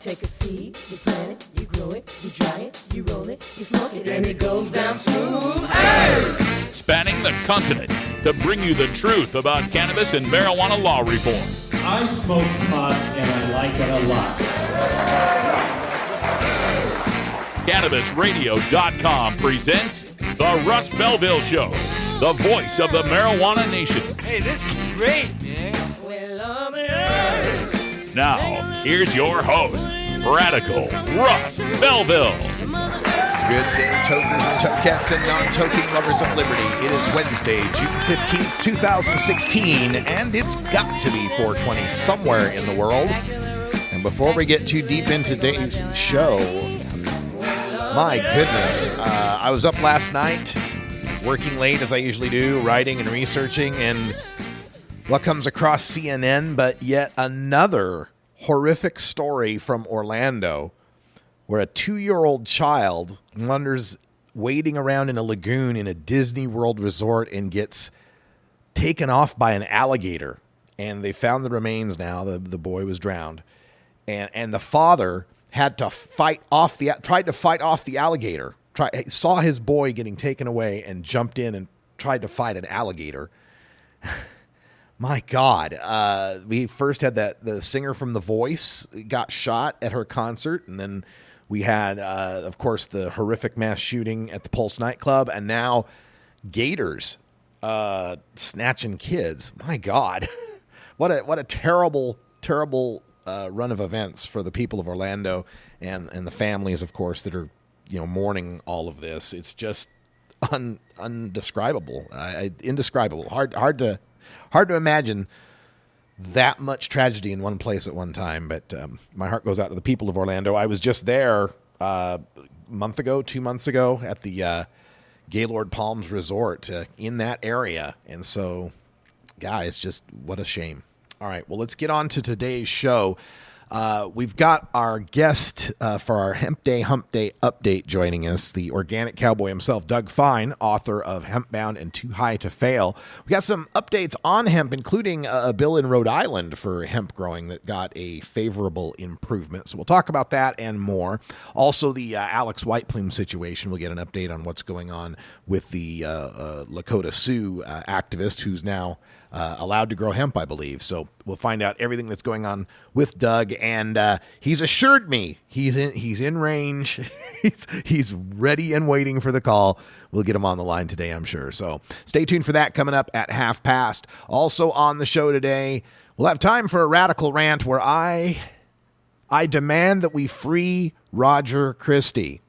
take a seed, you plant it, you grow it, you dry it, you roll it, you smoke it, and it goes down smooth. Hey! Spanning the continent to bring you the truth about cannabis and marijuana law reform. I smoke pot and I like it a lot. CannabisRadio.com presents The Russ Belville Show, the voice of the marijuana nation. Hey, this is great, man. Now, here's your host, Radical Russ Belville. Good day, tokers and tokecats and non-toking lovers of liberty. It is Wednesday, June 15th, 2016, and it's got to be 420 somewhere in the world. And before we get too deep into today's show, my goodness, I was up last night, working late as I usually do, writing and researching, and what comes across CNN but yet another horrific story from Orlando where a 2-year-old child wanders wading around in a lagoon in a Disney World resort and gets taken off by an alligator. And they found the remains now. The boy was drowned. And the father had to tried to fight off the alligator. Saw his boy getting taken away and jumped in and tried to fight an alligator. My God. We first had the singer from The Voice got shot at her concert, and then we had, of course, the horrific mass shooting at the Pulse nightclub, and now gators snatching kids. My God. What a terrible, terrible run of events for the people of Orlando and the families, of course, that are mourning all of this. It's just undescribable, indescribable. Hard to imagine that much tragedy in one place at one time, but my heart goes out to the people of Orlando. I was just there 2 months ago at the Gaylord Palms Resort in that area, and so, guys, just what a shame. All right, well, let's get on to today's show. We've got our guest for our Hemp Day Hump Day update joining us, the organic cowboy himself, Doug Fine, author of Hempbound and Too High to Fail. We got some updates on hemp, including a bill in Rhode Island for hemp growing that got a favorable improvement. So we'll talk about that and more. Also, the Alex White Plume situation. We'll get an update on what's going on with the Lakota Sioux activist who's now allowed to grow hemp, I believe. So we'll find out everything that's going on with Doug, and he's assured me he's in range. he's ready and waiting for the call. We'll get him on the line today, I'm sure. So stay tuned for that coming up at 5:30. Also on the show today, we'll have time for a radical rant where I demand that we free Roger Christie.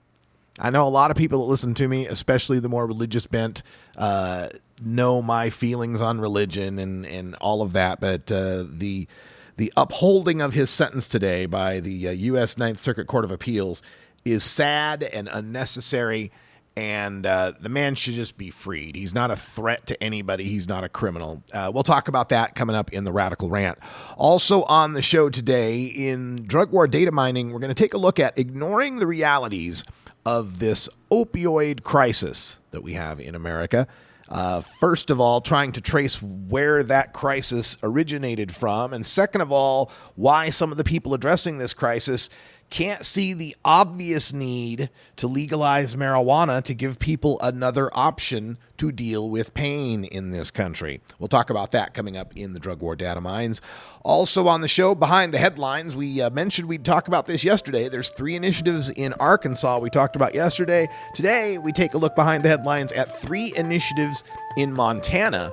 I know a lot of people that listen to me, especially the more religious bent, know my feelings on religion and all of that, but the upholding of his sentence today by the U.S. Ninth Circuit Court of Appeals is sad and unnecessary, and the man should just be freed. He's not a threat to anybody. He's not a criminal. We'll talk about that coming up in the Radical Rant. Also on the show today, in Drug War Data Mining, we're going to take a look at ignoring the realities of this opioid crisis that we have in America. First of all, trying to trace where that crisis originated from. And second of all, why some of the people addressing this crisis can't see the obvious need to legalize marijuana to give people another option to deal with pain in this country. We'll talk about that coming up in the Drug War Data Mines. Also on the show, Behind the Headlines, we mentioned we'd talk about this yesterday. There's 3 initiatives in Arkansas we talked about yesterday. Today, we take a look behind the headlines at 3 initiatives in Montana.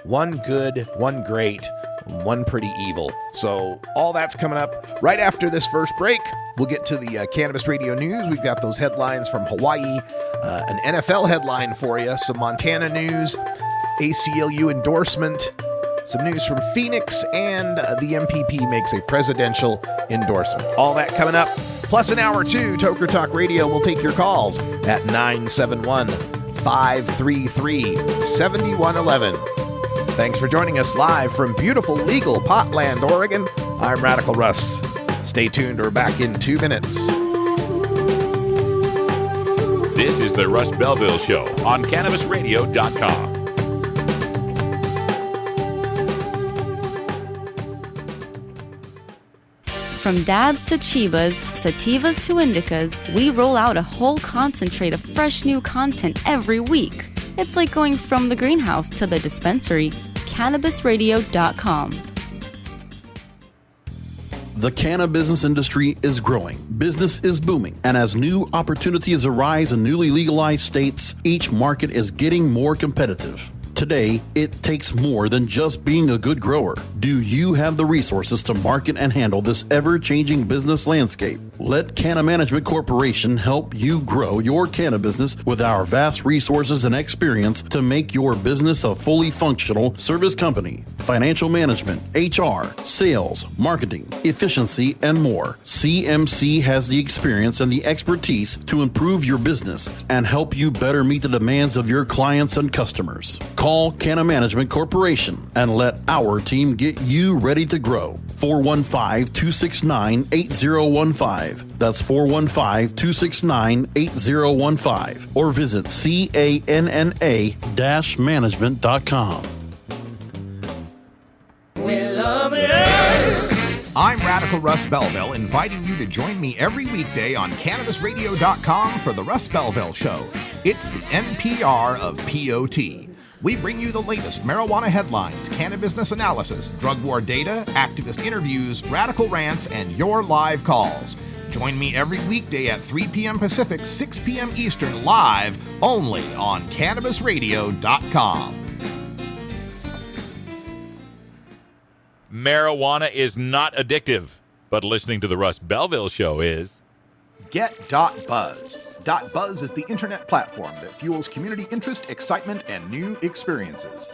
1 good, 1 great, 1 pretty evil. So all that's coming up right after this first break. We'll get to the Cannabis Radio News. We've got those headlines from Hawaii, an NFL headline for you, some Montana news, ACLU endorsement, some news from Phoenix, and the MPP makes a presidential endorsement. All that coming up, plus an hour or two. Toker Talk Radio will take your calls at 971-533-7111. Thanks for joining us live from beautiful legal Potland, Oregon. I'm Radical Russ. Stay tuned. We're back in 2 minutes. This is the Russ Belville Show on CannabisRadio.com. From dabs to chibas, sativas to indicas, we roll out a whole concentrate of fresh new content every week. It's like going from the greenhouse to the dispensary. CannabisRadio.com. The cannabis industry is growing, business is booming, and as new opportunities arise in newly legalized states, each market is getting more competitive. Today, it takes more than just being a good grower. Do you have the resources to market and handle this ever-changing business landscape? Let Canna Management Corporation help you grow your canna business with our vast resources and experience to make your business a fully functional service company. Financial management, HR, sales, marketing, efficiency, and more. CMC has the experience and the expertise to improve your business and help you better meet the demands of your clients and customers. Call Canna Management Corporation and let our team get you ready to grow. 415-269-8015. That's 415-269-8015. Or visit canna-management.com. We love the earth. I'm Radical Russ Belville, inviting you to join me every weekday on CannabisRadio.com for the Russ Belville Show. It's the NPR of POT. We bring you the latest marijuana headlines, cannabis analysis, drug war data, activist interviews, radical rants, and your live calls. Join me every weekday at 3 p.m. Pacific, 6 p.m. Eastern, live only on CannabisRadio.com. Marijuana is not addictive, but listening to the Russ Belville Show is. Get.buzz. .buzz is the internet platform that fuels community interest, excitement, and new experiences.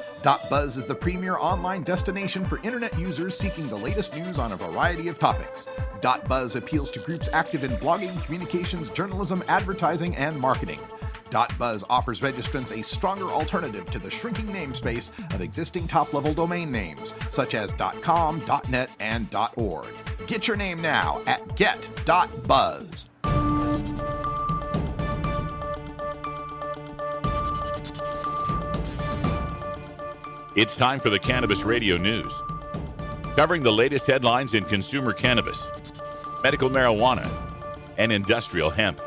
.buzz is the premier online destination for internet users seeking the latest news on a variety of topics. .buzz appeals to groups active in blogging, communications, journalism, advertising, and marketing. .buzz offers registrants a stronger alternative to the shrinking namespace of existing top-level domain names, such as .com, .net, and .org. Get your name now at get.buzz. It's time for the Cannabis Radio News, covering the latest headlines in consumer cannabis, medical marijuana, and industrial hemp.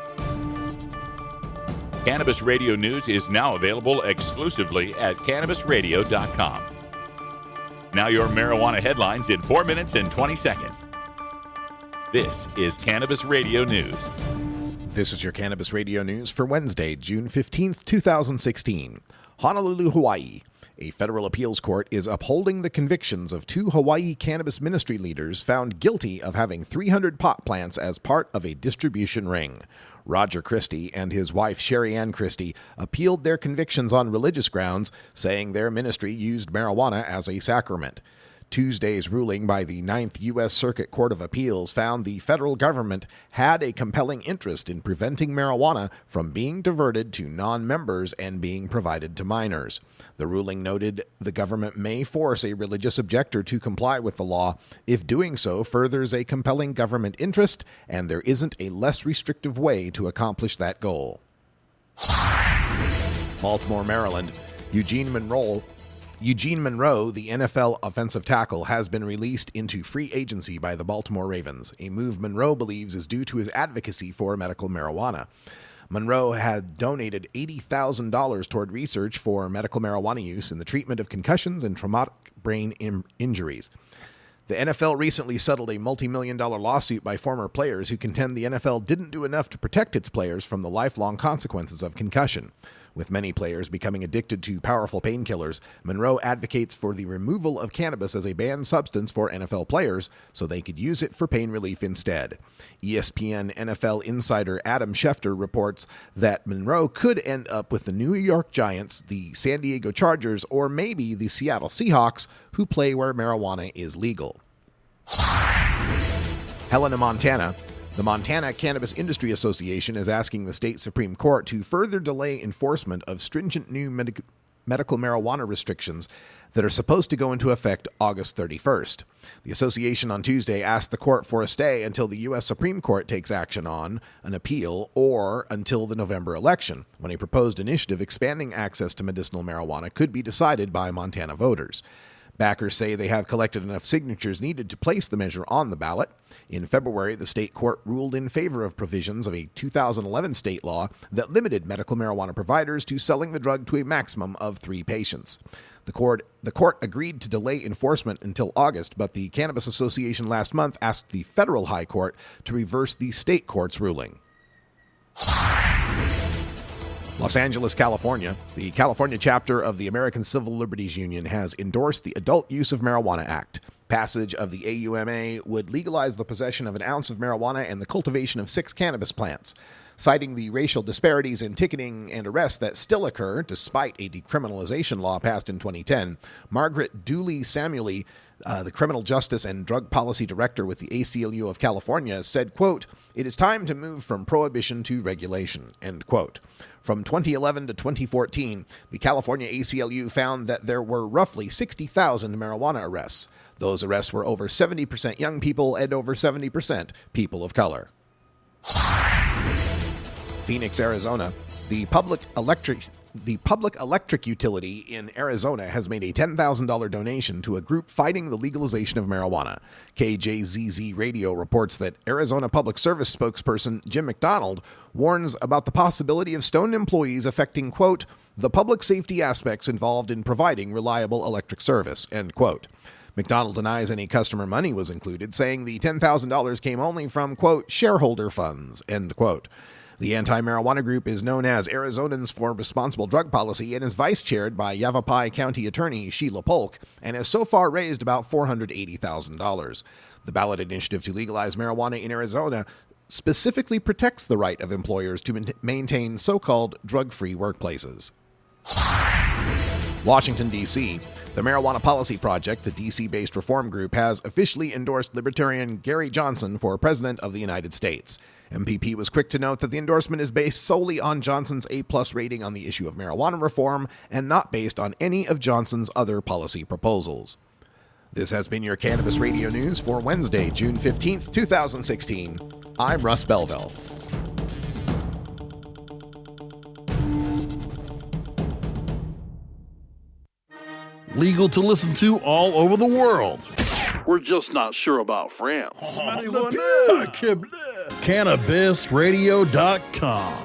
Cannabis Radio News is now available exclusively at CannabisRadio.com. Now your marijuana headlines in 4 minutes and 20 seconds. This is Cannabis Radio News. This is your Cannabis Radio News for Wednesday, June 15th, 2016. Honolulu, Hawaii. A federal appeals court is upholding the convictions of 2 Hawaii cannabis ministry leaders found guilty of having 300 pot plants as part of a distribution ring. Roger Christie and his wife Sherry Ann Christie appealed their convictions on religious grounds, saying their ministry used marijuana as a sacrament. Tuesday's ruling by the 9th U.S. Circuit Court of Appeals found the federal government had a compelling interest in preventing marijuana from being diverted to non-members and being provided to minors. The ruling noted the government may force a religious objector to comply with the law if doing so furthers a compelling government interest and there isn't a less restrictive way to accomplish that goal. Baltimore, Maryland. Eugene Monroe, the NFL offensive tackle, has been released into free agency by the Baltimore Ravens, a move Monroe believes is due to his advocacy for medical marijuana. Monroe had donated $80,000 toward research for medical marijuana use in the treatment of concussions and traumatic brain injuries. The NFL recently settled a multi-million-dollar lawsuit by former players who contend the NFL didn't do enough to protect its players from the lifelong consequences of concussion. With many players becoming addicted to powerful painkillers, Monroe advocates for the removal of cannabis as a banned substance for NFL players so they could use it for pain relief instead. ESPN NFL insider Adam Schefter reports that Monroe could end up with the New York Giants, the San Diego Chargers, or maybe the Seattle Seahawks, who play where marijuana is legal. Helena, Montana. The Montana Cannabis Industry Association is asking the state Supreme Court to further delay enforcement of stringent new medical marijuana restrictions that are supposed to go into effect August 31st. The association on Tuesday asked the court for a stay until the U.S. Supreme Court takes action on an appeal or until the November election, when a proposed initiative expanding access to medicinal marijuana could be decided by Montana voters. Backers say they have collected enough signatures needed to place the measure on the ballot. In February, the state court ruled in favor of provisions of a 2011 state law that limited medical marijuana providers to selling the drug to a maximum of 3 patients. The court agreed to delay enforcement until August, but the Cannabis Association last month asked the federal high court to reverse the state court's ruling. Los Angeles, California. The California chapter of the American Civil Liberties Union has endorsed the Adult Use of Marijuana Act. Passage of the AUMA would legalize the possession of an ounce of marijuana and the cultivation of 6 cannabis plants. Citing the racial disparities in ticketing and arrests that still occur despite a decriminalization law passed in 2010, Margaret Dooley Samueli, the Criminal Justice and Drug Policy Director with the ACLU of California, said, quote, "It is time to move from prohibition to regulation," end quote. From 2011 to 2014, the California ACLU found that there were roughly 60,000 marijuana arrests. Those arrests were over 70% young people and over 70% people of color. Phoenix, Arizona. The public electric utility in Arizona has made a $10,000 donation to a group fighting the legalization of marijuana. KJZZ Radio reports that Arizona Public Service spokesperson Jim McDonald warns about the possibility of stoned employees affecting, quote, "the public safety aspects involved in providing reliable electric service," end quote. McDonald denies any customer money was included, saying the $10,000 came only from, quote, "shareholder funds," end quote. The anti-marijuana group is known as Arizonans for Responsible Drug Policy and is vice-chaired by Yavapai County Attorney Sheila Polk and has so far raised about $480,000. The ballot initiative to legalize marijuana in Arizona specifically protects the right of employers to maintain so-called drug-free workplaces. Washington, D.C. The Marijuana Policy Project, the D.C.-based reform group, has officially endorsed Libertarian Gary Johnson for President of the United States. MPP was quick to note that the endorsement is based solely on Johnson's A+ rating on the issue of marijuana reform and not based on any of Johnson's other policy proposals. This has been your Cannabis Radio News for Wednesday, June 15th, 2016. I'm Russ Belville. Legal to listen to all over the world. We're just not sure about France. CannabisRadio.com.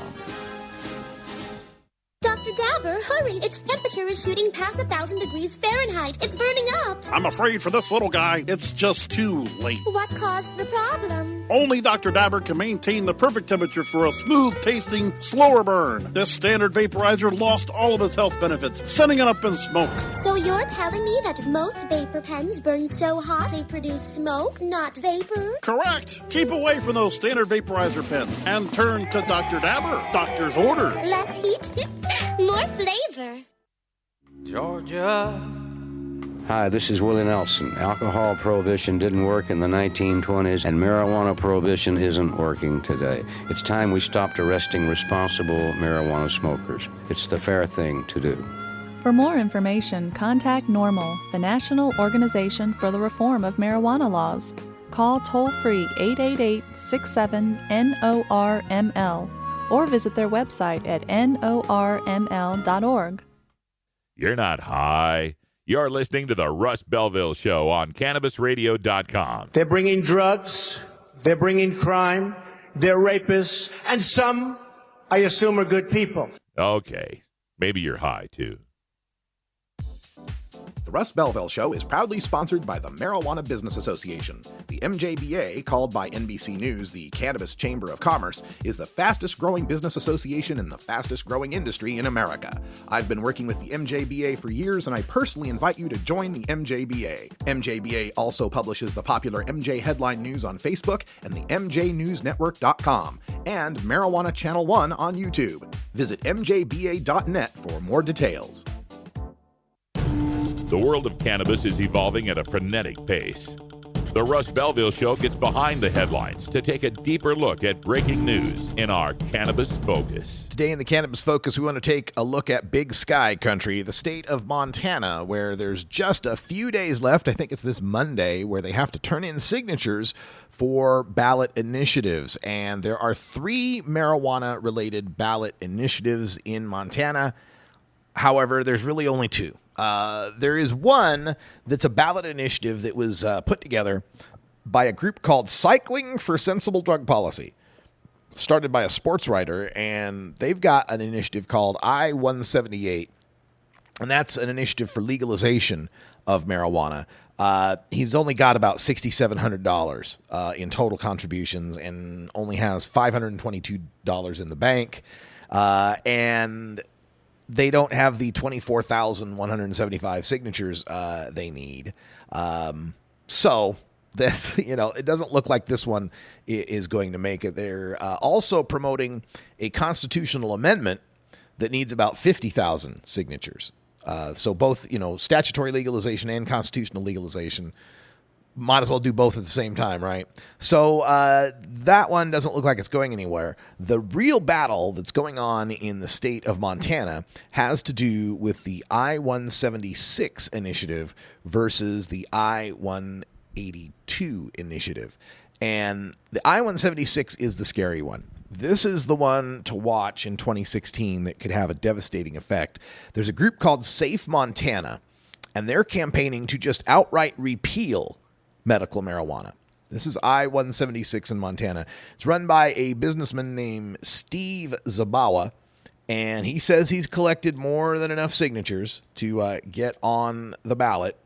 Dr. Dabber, hurry! Its temperature is shooting past 1,000 degrees Fahrenheit. It's burning up. I'm afraid for this little guy, it's just too late. What caused the problem? Only Dr. Dabber can maintain the perfect temperature for a smooth-tasting, slower burn. This standard vaporizer lost all of its health benefits, sending it up in smoke. So you're telling me that most vapor pens burn so hot they produce smoke, not vapor? Correct. Keep away from those standard vaporizer pens and turn to Dr. Dabber. Doctor's orders. Less heat, more flavor. Georgia. Hi, this is Willie Nelson. Alcohol prohibition didn't work in the 1920s, and marijuana prohibition isn't working today. It's time we stopped arresting responsible marijuana smokers. It's the fair thing to do. For more information, contact NORML, the National Organization for the Reform of Marijuana Laws. Call toll-free 888-67-NORML or visit their website at norml.org. You're not high. You're listening to the Russ Belville Show on CannabisRadio.com. They're bringing drugs, they're bringing crime, they're rapists, and some, I assume, are good people. Okay, maybe you're high, too. The Russ Belville Show is proudly sponsored by the Marijuana Business Association. The MJBA, called by NBC News the Cannabis Chamber of Commerce, is the fastest growing business association in the fastest growing industry in America. I've been working with the MJBA for years, and I personally invite you to join the MJBA. MJBA also publishes the popular MJ Headline News on Facebook and the MJNewsNetwork.com and Marijuana Channel 1 on YouTube. Visit mjba.net for more details. The world of cannabis is evolving at a frenetic pace. The Russ Belville Show gets behind the headlines to take a deeper look at breaking news in our Cannabis Focus. Today in the Cannabis Focus, we want to take a look at Big Sky Country, the state of Montana, where there's just a few days left. I think it's this Monday, where they have to turn in signatures for ballot initiatives. And there are 3 marijuana-related ballot initiatives in Montana. However, there's really only 2. There is one that's a ballot initiative that was put together by a group called Cycling for Sensible Drug Policy, started by a sports writer, and they've got an initiative called I-178, and that's an initiative for legalization of marijuana. He's only got about $6,700 in total contributions and only has $522 in the bank. And they don't have the 24,175 signatures they need. So this, it doesn't look like this one is going to make it. They're also promoting a constitutional amendment that needs about 50,000 signatures. So both, statutory legalization and constitutional legalization, might as well do both at the same time, right? So that one doesn't look like it's going anywhere. The real battle that's going on in the state of Montana has to do with the I-176 initiative versus the I-182 initiative. And the I-176 is the scary one. This is the one to watch in 2016 that could have a devastating effect. There's a group called Safe Montana, and they're campaigning to just outright repeal medical marijuana. This is I-176 in Montana. It's run by a businessman named Steve Zabawa, and he says he's collected more than enough signatures to get on the ballot.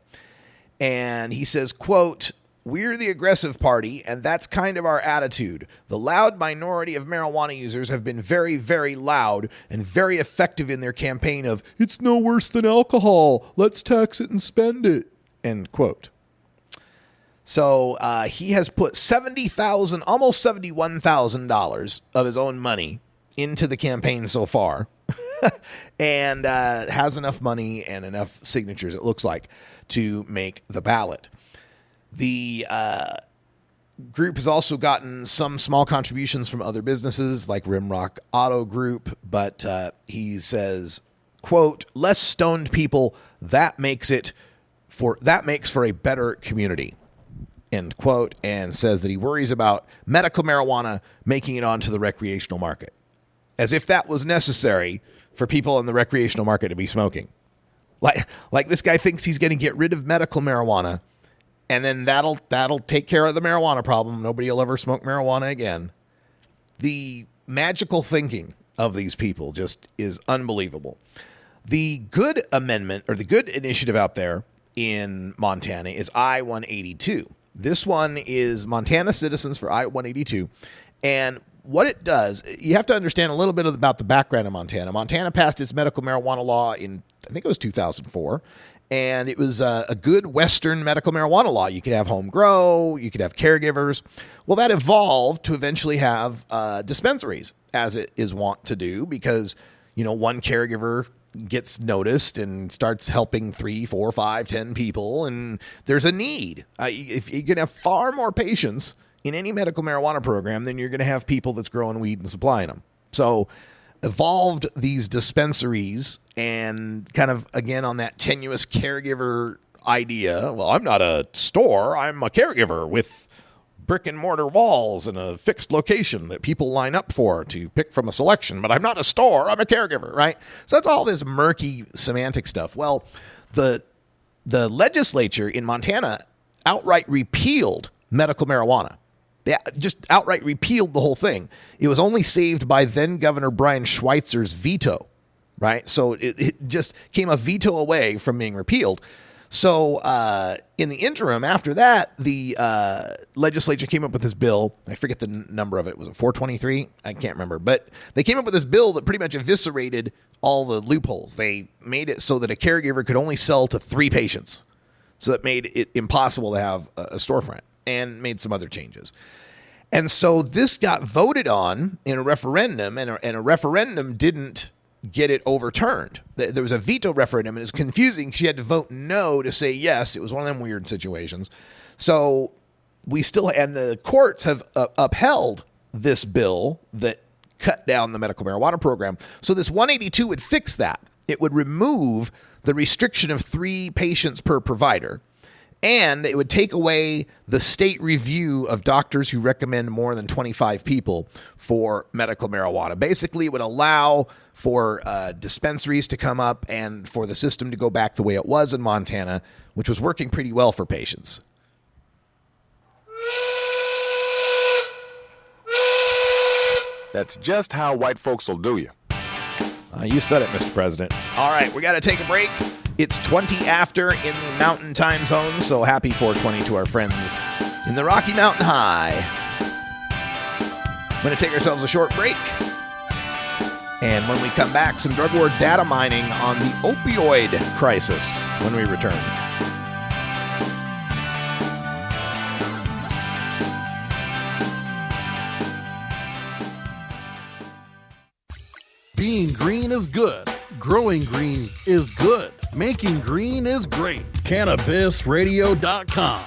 And he says, quote, "We're the aggressive party, and that's kind of our attitude. The loud minority of marijuana users have been very, very loud and very effective in their campaign of, it's no worse than alcohol. Let's tax it and spend it." End quote. So he has put $70,000, almost $71,000 of his own money into the campaign so far and has enough money and enough signatures, it looks like, to make the ballot. The group has also gotten some small contributions from other businesses like Rimrock Auto Group, but he says, quote, "Less stoned people, that makes for a better community," end quote, and says that he worries about medical marijuana making it onto the recreational market, as if that was necessary for people in the recreational market to be smoking. Like this guy thinks he's going to get rid of medical marijuana, and then that'll take care of the marijuana problem. Nobody will ever smoke marijuana again. The magical thinking of these people just is unbelievable. The good amendment, or the good initiative out there in Montana, is I-182. This one is Montana Citizens for I-182. And what it does, you have to understand a little bit about the background of Montana. Montana passed its medical marijuana law in, I think it was 2004. And it was a good Western medical marijuana law. You could have home grow, you could have caregivers. Well, that evolved to eventually have dispensaries, as it is wont to do, because, one caregiver gets noticed and starts helping 3, 4, 5, 10 people, and there's a need. If you're going to have far more patients in any medical marijuana program, then you're going to have people that's growing weed and supplying them. So evolved these dispensaries, and kind of, again, on that tenuous caregiver idea. Well, I'm not a store. I'm a caregiver with brick and mortar walls and a fixed location that people line up for to pick from a selection, but I'm not a store. I'm a caregiver, right? So that's all this murky semantic stuff. Well, the legislature in Montana outright repealed medical marijuana. They just outright repealed the whole thing. It was only saved by then Governor Brian Schweitzer's veto, right? So it just came a veto away from being repealed. So in the interim, after that, the legislature came up with this bill. I forget the number of it. Was it 423? I can't remember. But they came up with this bill that pretty much eviscerated all the loopholes. They made it so that a caregiver could only sell to 3 patients. So that made it impossible to have a storefront, and made some other changes. And so this got voted on in a referendum, and a referendum didn't get it overturned. There was a veto referendum, and it was confusing. She had to vote no to say yes. It was one of them weird situations. So and the courts have upheld this bill that cut down the medical marijuana program. So this 182 would fix that. It would remove the restriction of 3 patients per provider. And it would take away the state review of doctors who recommend more than 25 people for medical marijuana. Basically, it would allow for dispensaries to come up and for the system to go back the way it was in Montana, which was working pretty well for patients. That's just how white folks will do you. You said it, Mr. President. All right, we got to take a break. It's 20 after in the Mountain Time Zone, so happy 420 to our friends in the Rocky Mountain High. We're going to take ourselves a short break. And when we come back, some drug war data mining on the opioid crisis when we return. Being green is good. Growing green is good. Making green is great. CannabisRadio.com.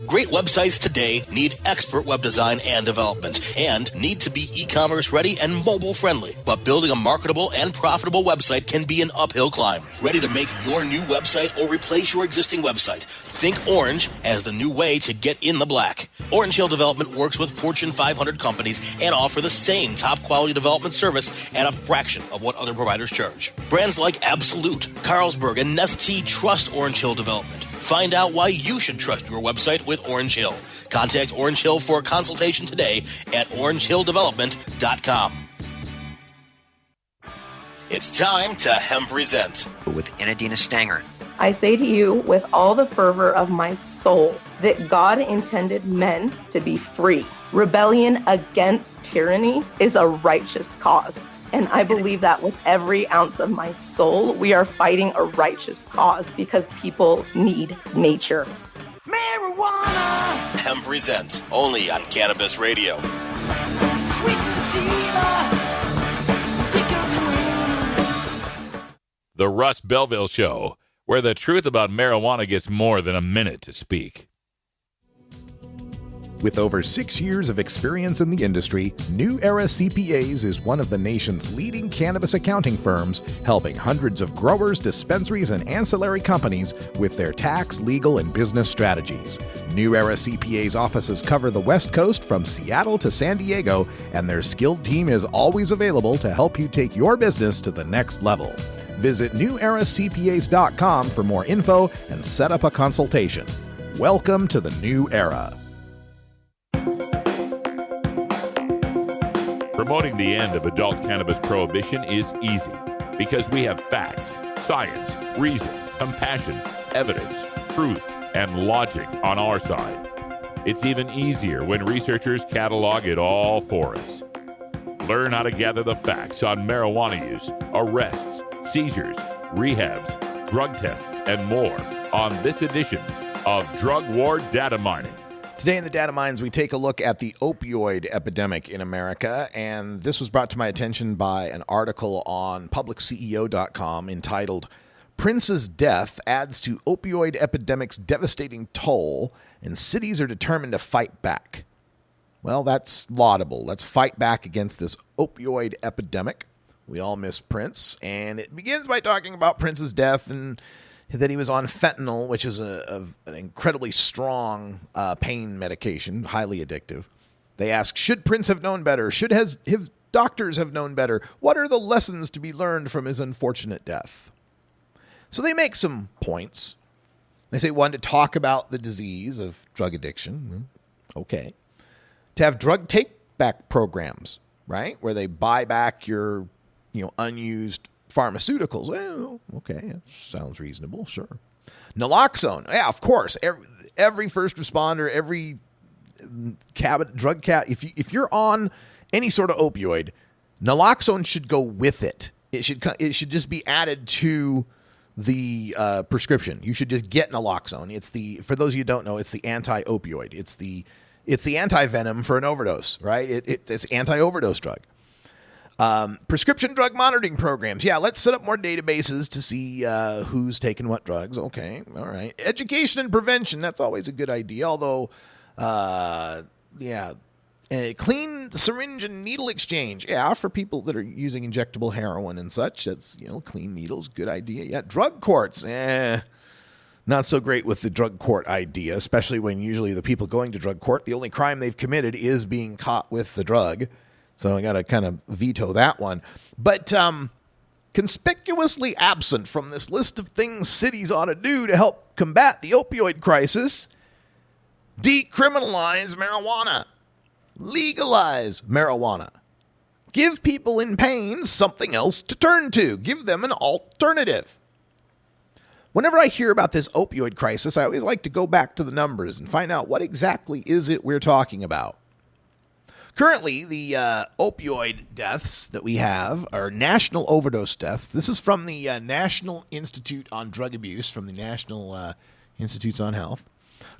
Great websites today need expert web design and development and need to be e-commerce ready and mobile friendly. But building a marketable and profitable website can be an uphill climb. Ready to make your new website or replace your existing website? Think Orange as the new way to get in the black. Orange Hill Development works with Fortune 500 companies and offer the same top quality development service at a fraction of what other providers charge. Brands like Absolute, Carlsberg, and Nestea trust Orange Hill Development. Find out why you should trust your website with Orange Hill. Contact Orange Hill for a consultation today at orangehilldevelopment.com. It's time to Hemp Present with Inadina Stanger. I say to you with all the fervor of my soul that God intended men to be free. Rebellion against tyranny is a righteous cause. And I believe that with every ounce of my soul, we are fighting a righteous cause because people need nature. Marijuana! Hemp Present, only on Cannabis Radio. Sweet sativa. The Russ Belville Show, where the truth about marijuana gets more than a minute to speak. With over 6 years of experience in the industry, New Era CPAs is one of the nation's leading cannabis accounting firms, helping hundreds of growers, dispensaries, and ancillary companies with their tax, legal, and business strategies. New Era CPAs offices cover the West Coast from Seattle to San Diego, and their skilled team is always available to help you take your business to the next level. Visit neweracpas.com for more info and set up a consultation. Welcome to the New Era. Promoting the end of adult cannabis prohibition is easy because we have facts, science, reason, compassion, evidence, truth, and logic on our side. It's even easier when researchers catalog it all for us. Learn how to gather the facts on marijuana use, arrests, seizures, rehabs, drug tests, and more on this edition of Drug War Data Mining. Today in the Data Mines, we take a look at the opioid epidemic in America, and this was brought to my attention by an article on publicceo.com entitled, Prince's Death Adds to Opioid Epidemic's Devastating Toll, and Cities Are Determined to Fight Back. Well, that's laudable. Let's fight back against this opioid epidemic. We all miss Prince, and it begins by talking about Prince's death and that he was on fentanyl, which is an incredibly strong pain medication, highly addictive. They ask, should Prince have known better? Should his doctors have known better? What are the lessons to be learned from his unfortunate death? So they make some points. They say, one, to talk about the disease of drug addiction. Okay. To have drug take-back programs, right, where they buy back your unused pharmaceuticals. Well, okay, that sounds reasonable, sure. Naloxone, yeah, of course. Every first responder, every drug cat, if you're on any sort of opioid, naloxone should go with it. It should just be added to the prescription. You should just get naloxone. For those of you who don't know, it's the anti-opioid. It's the anti-venom for an overdose, right? It's anti-overdose drug. Prescription drug monitoring programs. Yeah, let's set up more databases to see who's taking what drugs. Okay, all right. Education and prevention. That's always a good idea. Although, a clean syringe and needle exchange. Yeah, for people that are using injectable heroin and such. That's, clean needles. Good idea. Yeah, drug courts. Not so great with the drug court idea, especially when usually the people going to drug court, the only crime they've committed is being caught with the drug. So I got to kind of veto that one. But conspicuously absent from this list of things cities ought to do to help combat the opioid crisis, decriminalize marijuana. Legalize marijuana. Give people in pain something else to turn to. Give them an alternative. Whenever I hear about this opioid crisis, I always like to go back to the numbers and find out what exactly is it we're talking about. Currently, the opioid deaths that we have are national overdose deaths. This is from the National Institute on Drug Abuse, from the National Institutes on Health.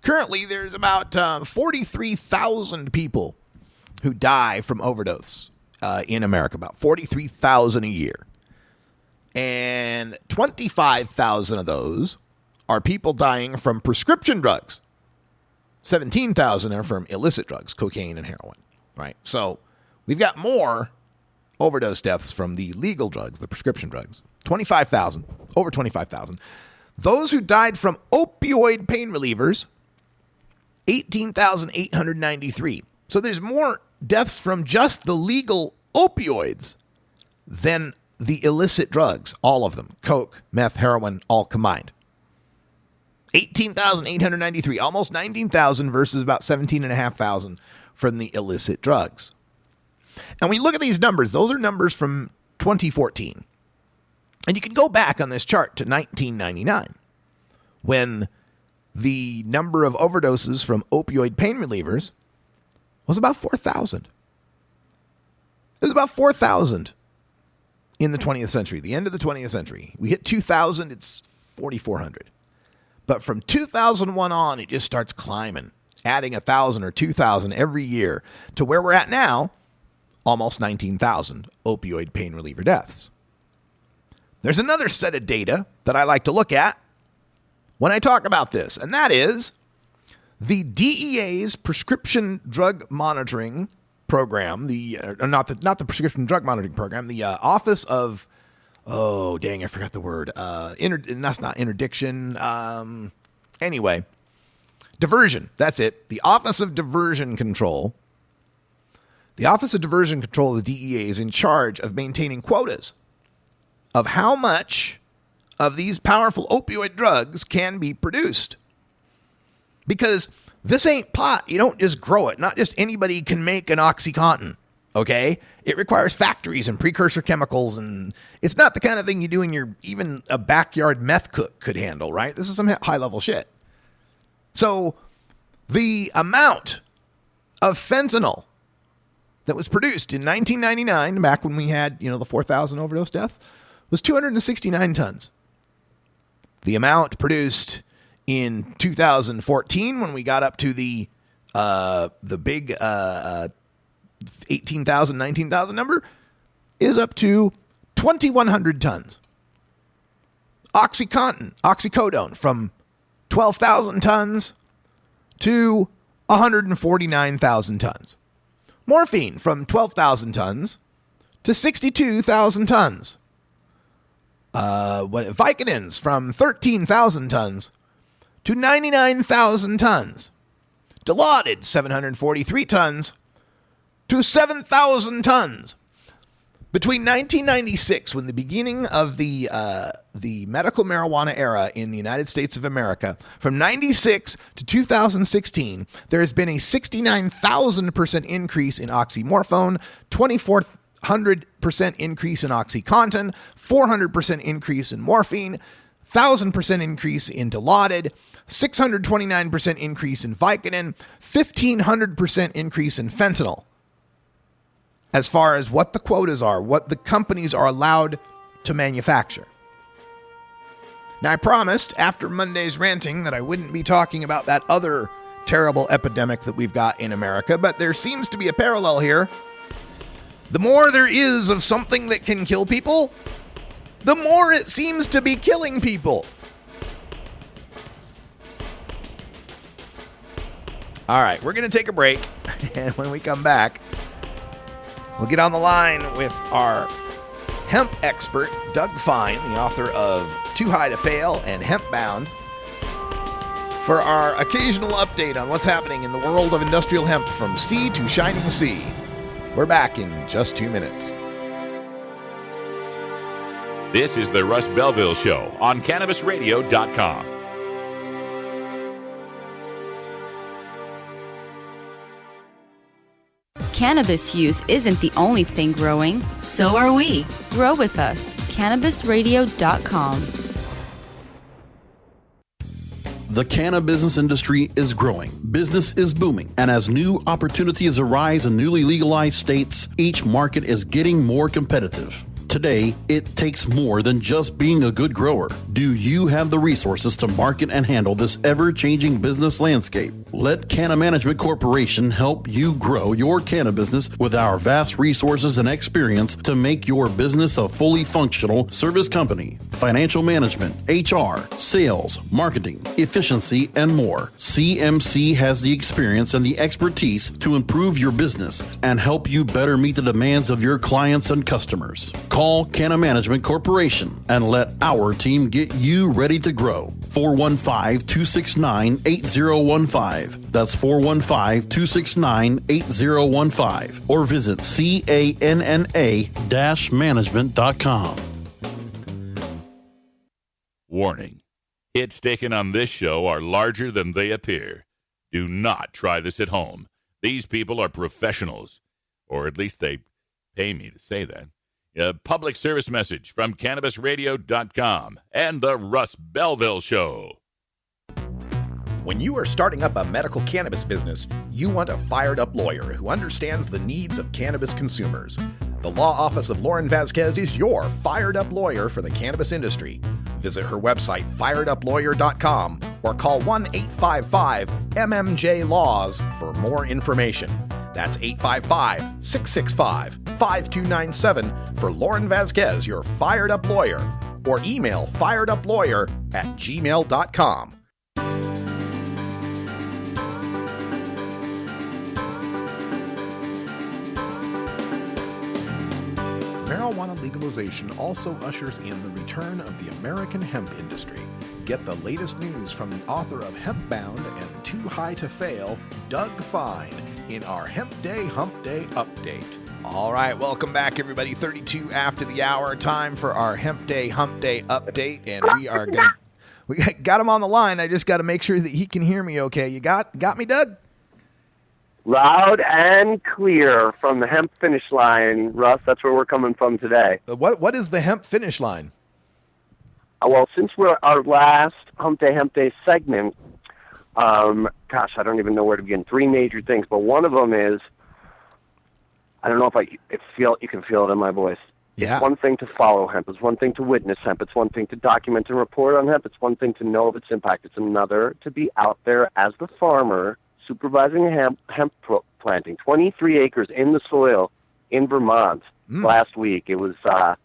Currently, there's about 43,000 people who die from overdose in America, about 43,000 a year. And 25,000 of those are people dying from prescription drugs. 17,000 are from illicit drugs, cocaine and heroin, right? So we've got more overdose deaths from the legal drugs, the prescription drugs. 25,000, over 25,000. Those who died from opioid pain relievers, 18,893. So there's more deaths from just the legal opioids than the illicit drugs, all of them. Coke, meth, heroin, all combined. 18,893, almost 19,000 versus about 17,500 from the illicit drugs. And when you look at these numbers, those are numbers from 2014. And you can go back on this chart to 1999, when the number of overdoses from opioid pain relievers was about 4,000. It was about 4,000 in the 20th century, the end of the 20th century. We hit 2,000, it's 4,400. But from 2001 on, it just starts climbing, adding 1,000 or 2,000 every year to where we're at now, almost 19,000 opioid pain reliever deaths. There's another set of data that I like to look at when I talk about this, and that is the DEA's prescription drug monitoring program, not the prescription drug monitoring program, the Office of, oh dang, I forgot the word. That's not interdiction. Anyway, diversion. That's it. The Office of Diversion Control. The Office of Diversion Control of the DEA is in charge of maintaining quotas of how much of these powerful opioid drugs can be produced. Because this ain't pot. You don't just grow it. Not just anybody can make an OxyContin, okay? It requires factories and precursor chemicals, and it's not the kind of thing you do in your, even a backyard meth cook could handle, right? This is some high-level shit. So the amount of fentanyl that was produced in 1999, back when we had, the 4,000 overdose deaths, was 269 tons. The amount produced in 2014, when we got up to the big 18,000, 19,000 number, is up to 2,100 tons. Oxycodone, from 12,000 tons to 149,000 tons. Morphine, from 12,000 tons to 62,000 tons. Vicodins, from 13,000 tons to 99,000 tons. Dilaudid, 743 tons to 7,000 tons. Between 1996, when the beginning of the medical marijuana era in the United States of America, from 96 to 2016, there has been a 69,000% increase in oxymorphone, 2,400% increase in OxyContin, 400% increase in morphine, 1,000% increase in Dilaudid, 629% increase in Vicodin, 1,500% increase in fentanyl. As far as what the quotas are, what the companies are allowed to manufacture. Now, I promised after Monday's ranting that I wouldn't be talking about that other terrible epidemic that we've got in America, but there seems to be a parallel here. The more there is of something that can kill people, the more it seems to be killing people. All right, we're going to take a break, and when we come back, we'll get on the line with our hemp expert, Doug Fine, the author of Too High to Fail and Hemp Bound. for our occasional update on what's happening in the world of industrial hemp from sea to shining sea. We're back in just 2 minutes. This is the Russ Belville Show on CannabisRadio.com. Cannabis use isn't the only thing growing. So are we. Grow with us. CannabisRadio.com. The cannabis business industry is growing. Business is booming. And as new opportunities arise in newly legalized states, each market is getting more competitive. Today, it takes more than just being a good grower. Do you have the resources to market and handle this ever-changing business landscape? Let Canna Management Corporation help you grow your canna business with our vast resources and experience to make your business a fully functional service company. Financial management, HR, sales, marketing, efficiency, and more. CMC has the experience and the expertise to improve your business and help you better meet the demands of your clients and customers. Call Canna Management Corporation and let our team get you ready to grow. 415-269-8015. That's 415-269-8015. Or visit canna-management.com. Warning. Hits taken on this show are larger than they appear. Do not try this at home. These people are professionals, or at least they pay me to say that. A public service message from CannabisRadio.com and the Russ Belville Show. When you are starting up a medical cannabis business, you want a fired-up lawyer who understands the needs of cannabis consumers. The law office of Lauren Vasquez is your fired-up lawyer for the cannabis industry. Visit her website, fireduplawyer.com, or call 1-855-MMJ-LAWS for more information. That's 855-665-5297 for Lauren Vasquez, your fired-up lawyer, or email fireduplawyer@gmail.com. Marijuana legalization also ushers in the return of the American hemp industry. Get the latest news from the author of Hempbound and Too High to Fail, Doug Fine, in our Hemp Day Hump Day update. All right, welcome back, everybody. 32 after the hour, time for our Hemp Day Hump Day update, and we got him on the line. I just got to make sure that he can hear me okay. You got me, Doug? Loud and clear from the hemp finish line, Russ. That's where we're coming from today. What is the hemp finish line? Well, since we're our last Hump Day segment, gosh, I don't even know where to begin. 3 major things, but one of them is, I don't know if you can feel it in my voice. Yeah. It's one thing to follow hemp. It's one thing to witness hemp. It's one thing to document and report on hemp. It's one thing to know of its impact. It's another to be out there as the farmer supervising a hemp planting. 23 acres in the soil in Vermont last week. It was the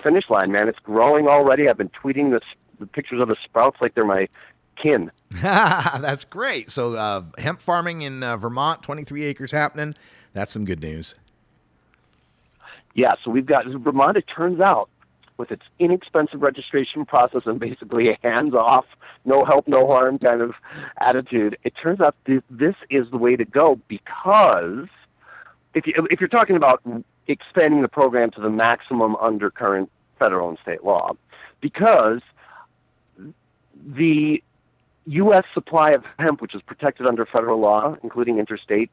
finish line, man. It's growing already. I've been tweeting the pictures of the sprouts like they're my kin. That's great. So hemp farming in Vermont, 23 acres happening. That's some good news. Yeah, so we've got Vermont, it turns out, with its inexpensive registration process and basically a hands-off, no help, no harm kind of attitude, it turns out this is the way to go, because if you're talking about expanding the program to the maximum under current federal and state law, because the U.S. supply of hemp, which is protected under federal law, including interstate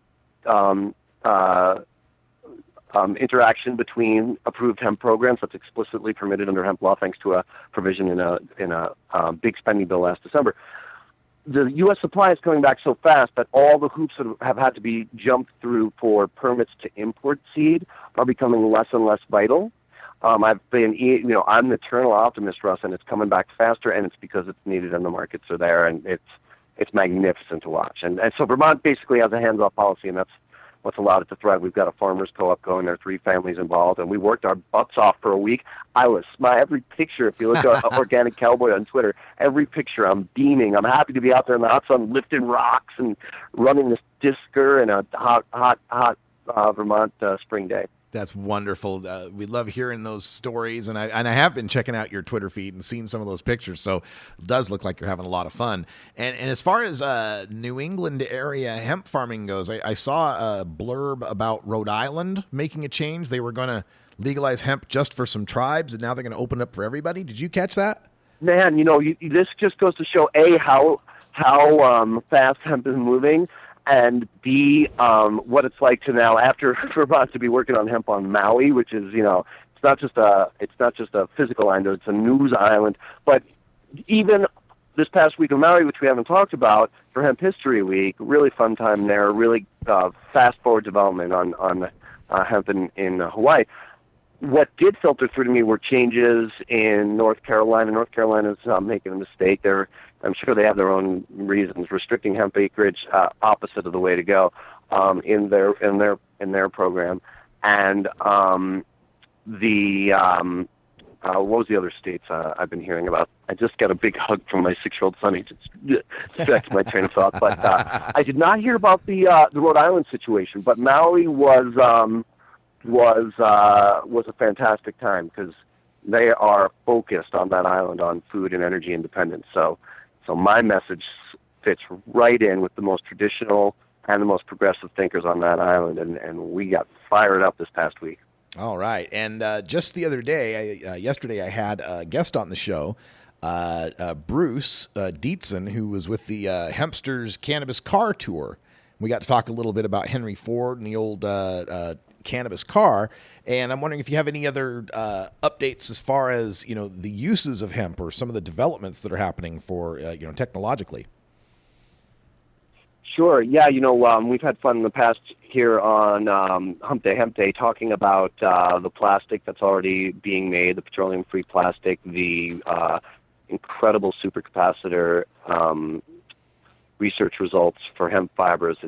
interaction between approved hemp programs that's explicitly permitted under hemp law, thanks to a provision in a big spending bill last December. The U.S. supply is coming back so fast that all the hoops that have had to be jumped through for permits to import seed are becoming less and less vital. I'm an eternal optimist, Russ, and it's coming back faster, and it's because it's needed and the markets are there, and it's magnificent to watch. And so Vermont basically has a hands-off policy, and that's what's allowed it to thrive. We've got a farmers co-op going. There are 3 families involved, and we worked our butts off for a week. Every picture, if you look at Organic Cowboy on Twitter, every picture, I'm beaming. I'm happy to be out there in the hot sun lifting rocks and running this discer in a hot Vermont spring day. That's wonderful. We love hearing those stories, and I have been checking out your Twitter feed and seeing some of those pictures, so it does look like you're having a lot of fun. And as far as New England area hemp farming goes, I saw a blurb about Rhode Island making a change. They were going to legalize hemp just for some tribes, and now they're going to open up for everybody. Did you catch that? Man, this just goes to show, A, how fast hemp is moving, and B, what it's like to now, after Vermont, to be working on hemp on Maui, which is, it's not just a physical island, it's a news island. But even this past week of Maui, which we haven't talked about, for Hemp History Week, really fun time there, really fast forward development on hemp in Hawaii. What did filter through to me were changes in North Carolina. North Carolina's making a mistake. I'm sure they have their own reasons, restricting hemp acreage, opposite of the way to go in their program. And what was the other states I've been hearing about? I just got a big hug from my 6-year-old son. He just distracted my train of thought. But I did not hear about the Rhode Island situation. But Maui was a fantastic time because they are focused on that island on food and energy independence. So my message fits right in with the most traditional and the most progressive thinkers on that island, and we got fired up this past week. All right. And just the other day, yesterday, I had a guest on the show, Bruce Dietzen, who was with the Hempsters Cannabis Car Tour. We got to talk a little bit about Henry Ford and the old cannabis car. And I'm wondering if you have any other updates as far as, the uses of hemp or some of the developments that are happening for, technologically. Sure. Yeah. We've had fun in the past here on Hemp Day, talking about the plastic that's already being made, the petroleum-free plastic, the incredible supercapacitor research results for hemp fibers.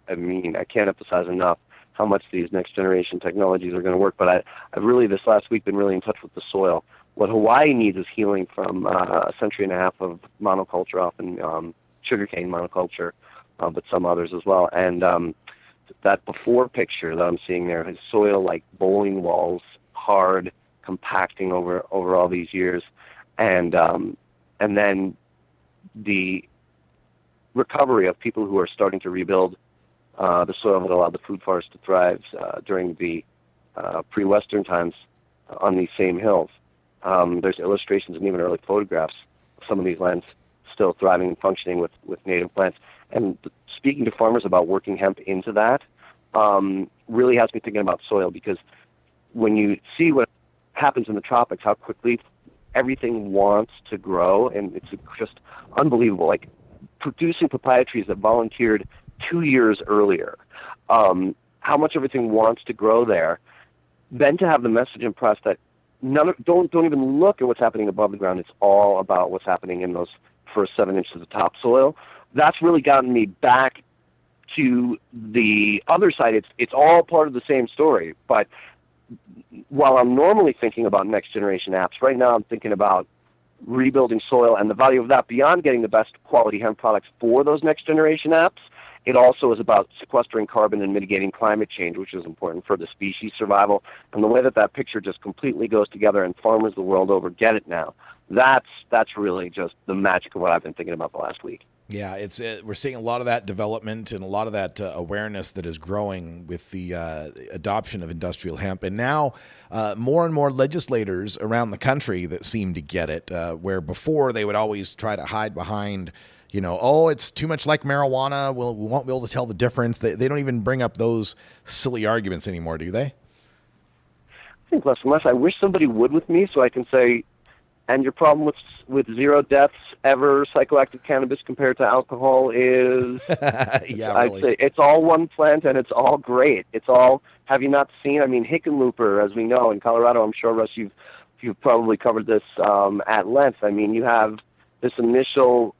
I can't emphasize enough how much these next generation technologies are going to work. But I've really, this last week, been really in touch with the soil. What Hawaii needs is healing from a century and a half of monoculture, often sugarcane monoculture, but some others as well. And that before picture that I'm seeing there is soil like bowling walls, hard, compacting over all these years. And then the recovery of people who are starting to rebuild the soil that allowed the food forest to thrive during the pre-Western times on these same hills. There's illustrations and even early photographs of some of these lands still thriving and functioning with native plants. And speaking to farmers about working hemp into that really has me thinking about soil, because when you see what happens in the tropics, how quickly everything wants to grow, and it's just unbelievable. Like producing papaya trees that volunteered 2 years earlier, how much everything wants to grow there, then to have the message impressed that don't even look at what's happening above the ground. It's all about what's happening in those first 7 inches of topsoil. That's really gotten me back to the other side. It's all part of the same story. But while I'm normally thinking about next generation apps, right now I'm thinking about rebuilding soil and the value of that beyond getting the best quality hemp products for those next generation apps. It also is about sequestering carbon and mitigating climate change, which is important for the species survival. And the way that picture just completely goes together, and farmers the world over get it now, that's really just the magic of what I've been thinking about the last week. Yeah, we're seeing a lot of that development and a lot of that awareness that is growing with the adoption of industrial hemp. And now more and more legislators around the country that seem to get it, where before they would always try to hide behind, it's too much like marijuana. We won't be able to tell the difference. They don't even bring up those silly arguments anymore, do they? I think less and less. I wish somebody would with me so I can say, and your problem with 0 deaths ever psychoactive cannabis compared to alcohol is, yeah, I'd say it's all one plant and it's all great. It's all, have you not seen, Hickenlooper, as we know, in Colorado, I'm sure, Russ, you've probably covered this at length. You have this initial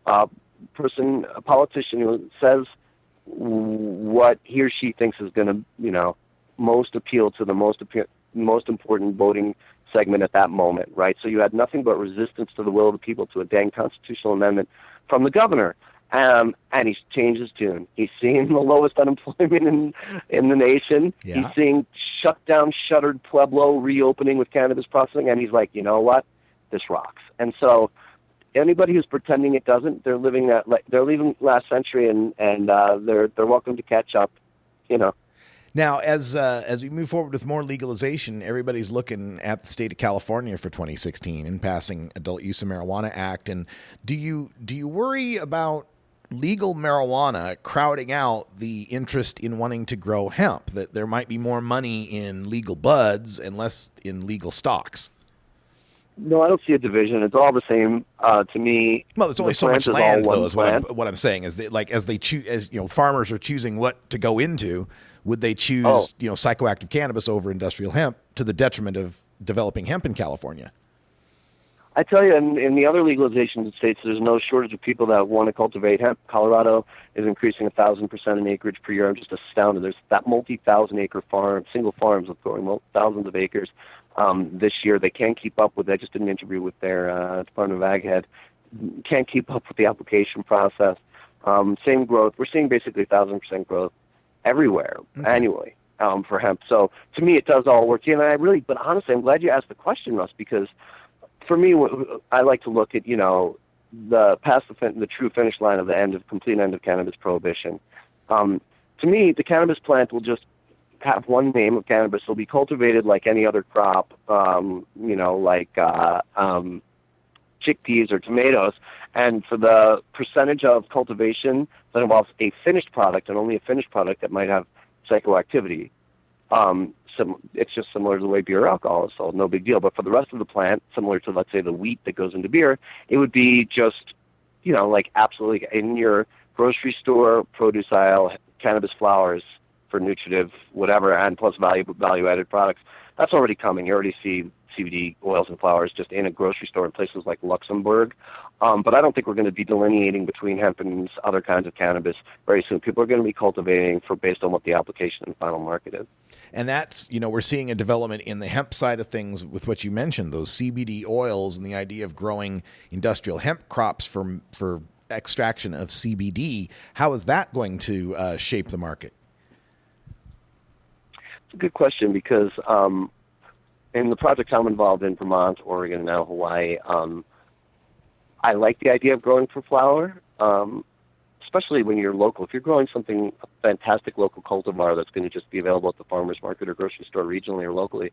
person, a politician, who says what he or she thinks is going to, most appeal to the most important voting segment at that moment, right? So you had nothing but resistance to the will of the people to a dang constitutional amendment from the governor. And he's changed his tune. He's seeing the lowest unemployment in the nation. Yeah. He's seeing shut down, shuttered Pueblo reopening with cannabis processing, and he's like, you know what? This rocks. And so anybody who's pretending it doesn't, they're living last century, and they're welcome to catch up. You know. Now, as we move forward with more legalization, everybody's looking at the state of California for 2016 and passing Adult Use of Marijuana Act. And do you worry about legal marijuana crowding out the interest in wanting to grow hemp? That there might be more money in legal buds and less in legal stocks? No, I don't see a division. It's all the same to me. Well, there's only so much land, though. Is what I'm saying is that, like, as they choose, as you know, farmers are choosing what to go into. Would they choose, psychoactive cannabis over industrial hemp to the detriment of developing hemp in California? I tell you, in the other legalization states, there's no shortage of people that want to cultivate hemp. Colorado is increasing 1,000% in acreage per year. I'm just astounded. There's that multi-thousand-acre single farms of growing thousands of acres this year. They can't keep up with. I just did an interview with their Department of Ag head. Can't keep up with the application process. Same growth. We're seeing basically 1,000% growth everywhere annually for hemp. So to me, it does all work. But honestly, I'm glad you asked the question, Russ, because for me, I like to look at, the true finish line of the complete end of cannabis prohibition. To me, the cannabis plant will just have one name of cannabis. It'll be cultivated like any other crop, like chickpeas or tomatoes. And for the percentage of cultivation that involves a finished product, and only a finished product that might have psychoactivity, it's just similar to the way beer or alcohol is sold, no big deal. But for the rest of the plant, similar to, let's say, the wheat that goes into beer, it would be just, like absolutely in your grocery store produce aisle, cannabis flowers for nutritive whatever, and plus value-added products. That's already coming. You already see CBD oils and flowers just in a grocery store in places like Luxembourg. But I don't think we're going to be delineating between hemp and other kinds of cannabis very soon. People are going to be cultivating based on what the application and final market is. And that's, we're seeing a development in the hemp side of things with what you mentioned, those CBD oils and the idea of growing industrial hemp crops for extraction of CBD. How is that going to shape the market? It's a good question because in the projects I'm involved in, Vermont, Oregon, and now Hawaii, I like the idea of growing for flower, especially when you're local. If you're growing a fantastic local cultivar that's going to just be available at the farmer's market or grocery store regionally or locally,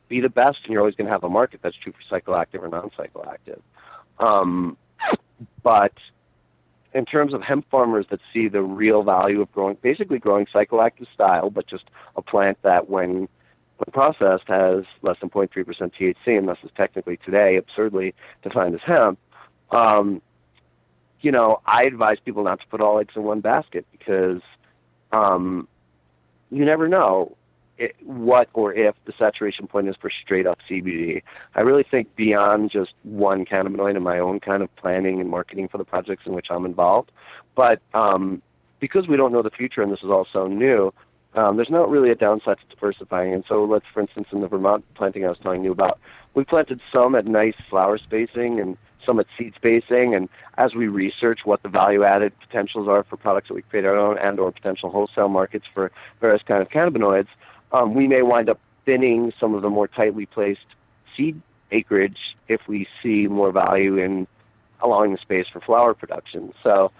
be the best, and you're always going to have a market. That's true for psychoactive or non-psychoactive. But in terms of hemp farmers that see the real value of growing psychoactive style, but just a plant that when processed has less than 0.3% THC, and thus is technically today absurdly defined as hemp, I advise people not to put all eggs in one basket because you never know what or if the saturation point is for straight-up CBD. I really think beyond just one cannabinoid in my own kind of planning and marketing for the projects in which I'm involved. But because we don't know the future and this is all so new, there's not really a downside to diversifying. And so for instance, in the Vermont planting I was telling you about, we planted some at nice flower spacing and some at seed spacing. And as we research what the value-added potentials are for products that we create our own and or potential wholesale markets for various kind of cannabinoids, we may wind up thinning some of the more tightly placed seed acreage if we see more value in allowing the space for flower production. So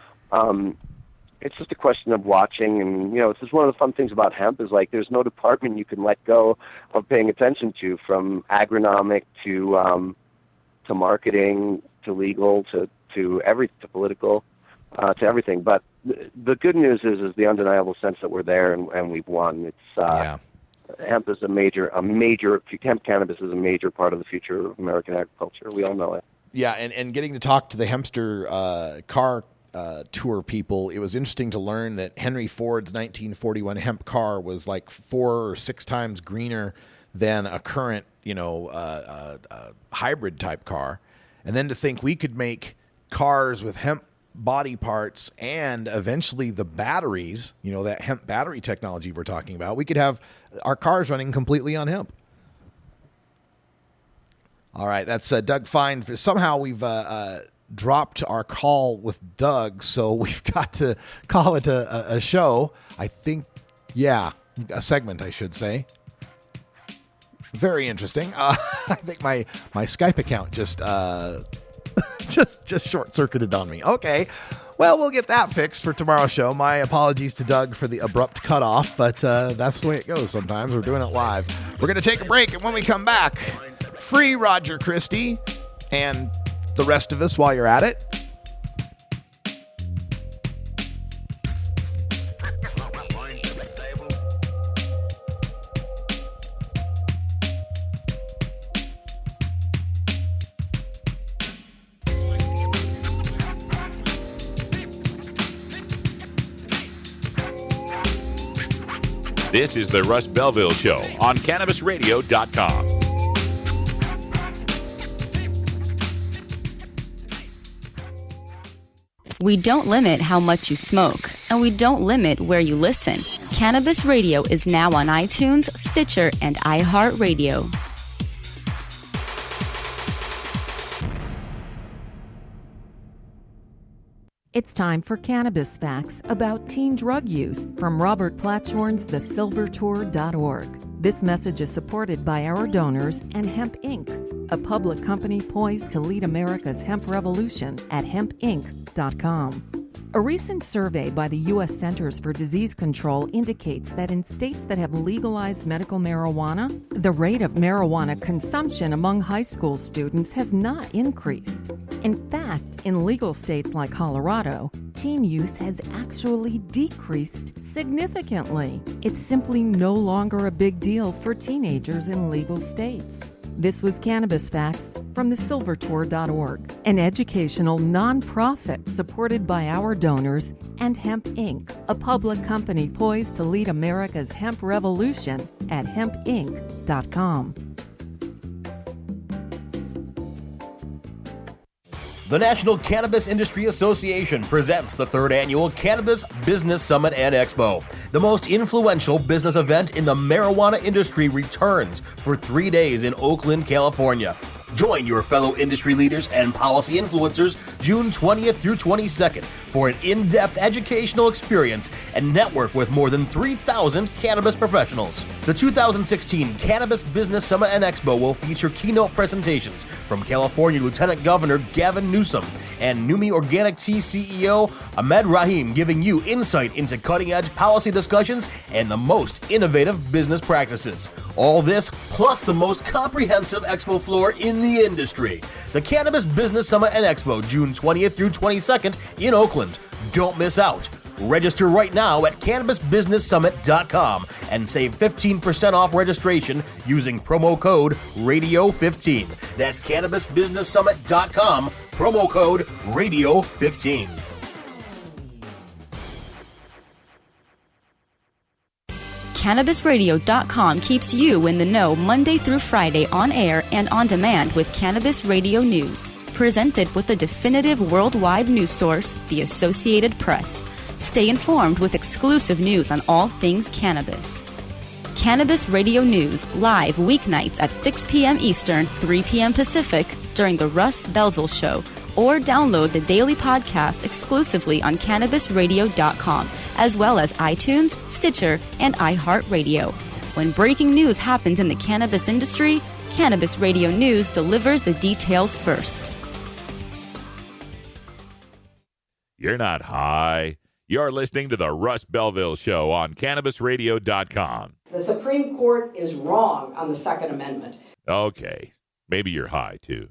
it's just a question of watching, and it's just one of the fun things about hemp is like there's no department you can let go of paying attention to, from agronomic to marketing to legal to political to everything. But the good news is the undeniable sense that we're there and we've won. It's hemp is hemp cannabis is a major part of the future of American agriculture. We all know it. Yeah, and getting to talk to the Hempster car tour people, it was interesting to learn that Henry Ford's 1941 hemp car was like 4 or 6 times greener than a current, hybrid type car. And then to think we could make cars with hemp body parts and eventually the batteries, that hemp battery technology we're talking about, we could have our cars running completely on hemp. All right, that's Doug Fine. Somehow we've dropped our call with Doug, so we've got to call it a show. I think, a segment, I should say. Very interesting. I think my Skype account just short-circuited on me. Okay. Well, we'll get that fixed for tomorrow's show. My apologies to Doug for the abrupt cutoff, but that's the way it goes sometimes. We're doing it live. We're going to take a break, and when we come back, free Roger Christie and the rest of us while you're at it. This is the Russ Belville Show on CannabisRadio.com. We don't limit how much you smoke, and we don't limit where you listen. Cannabis Radio is now on iTunes, Stitcher, and iHeartRadio. It's time for Cannabis Facts about teen drug use from Robert Platshorn's thesilvertour.org. This message is supported by our donors and Hemp Inc., a public company poised to lead America's hemp revolution at hempinc.com. A recent survey by the U.S. Centers for Disease Control indicates that in states that have legalized medical marijuana, the rate of marijuana consumption among high school students has not increased. In fact, in legal states like Colorado, teen use has actually decreased significantly. It's simply no longer a big deal for teenagers in legal states. This was Cannabis Facts from thesilvertour.org, an educational nonprofit supported by our donors and Hemp Inc., a public company poised to lead America's hemp revolution at hempinc.com. The National Cannabis Industry Association presents the 3rd Annual Cannabis Business Summit and Expo. The most influential business event in the marijuana industry returns for 3 days in Oakland, California. Join your fellow industry leaders and policy influencers June 20th through 22nd for an in-depth educational experience and network with more than 3,000 cannabis professionals. The 2016 Cannabis Business Summit and Expo will feature keynote presentations from California Lieutenant Governor Gavin Newsom and Numi Organic Tea CEO Ahmed Rahim, giving you insight into cutting-edge policy discussions and the most innovative business practices. All this plus the most comprehensive expo floor in the industry. The Cannabis Business Summit and Expo, June 20th through 22nd in Oakland. Don't miss out. Register right now at CannabisBusinessSummit.com and save 15% off registration using promo code RADIO15. That's CannabisBusinessSummit.com, promo code RADIO15. CannabisRadio.com keeps you in the know Monday through Friday on air and on demand with Cannabis Radio News, presented with the definitive worldwide news source, the Associated Press. Stay informed with exclusive news on all things cannabis. Cannabis Radio News, live weeknights at 6 p.m. Eastern, 3 p.m. Pacific, during the Russ Belville Show, or download the daily podcast exclusively on CannabisRadio.com, as well as iTunes, Stitcher, and iHeartRadio. When breaking news happens in the cannabis industry, Cannabis Radio News delivers the details first. You're not high. You're listening to the Russ Belville Show on CannabisRadio.com. The Supreme Court is wrong on the Second Amendment. Okay, maybe you're high, too.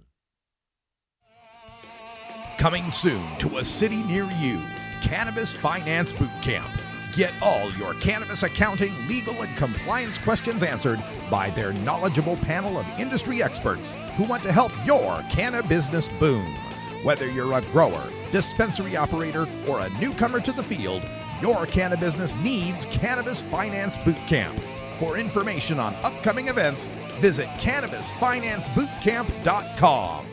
Coming soon to a city near you, Cannabis Finance Boot Camp. Get all your cannabis accounting, legal, and compliance questions answered by their knowledgeable panel of industry experts who want to help your cannabusiness boom. Whether you're a grower, dispensary operator, or a newcomer to the field, your cannabusiness needs Cannabis Finance Boot Camp. For information on upcoming events, visit CannabisFinanceBootCamp.com.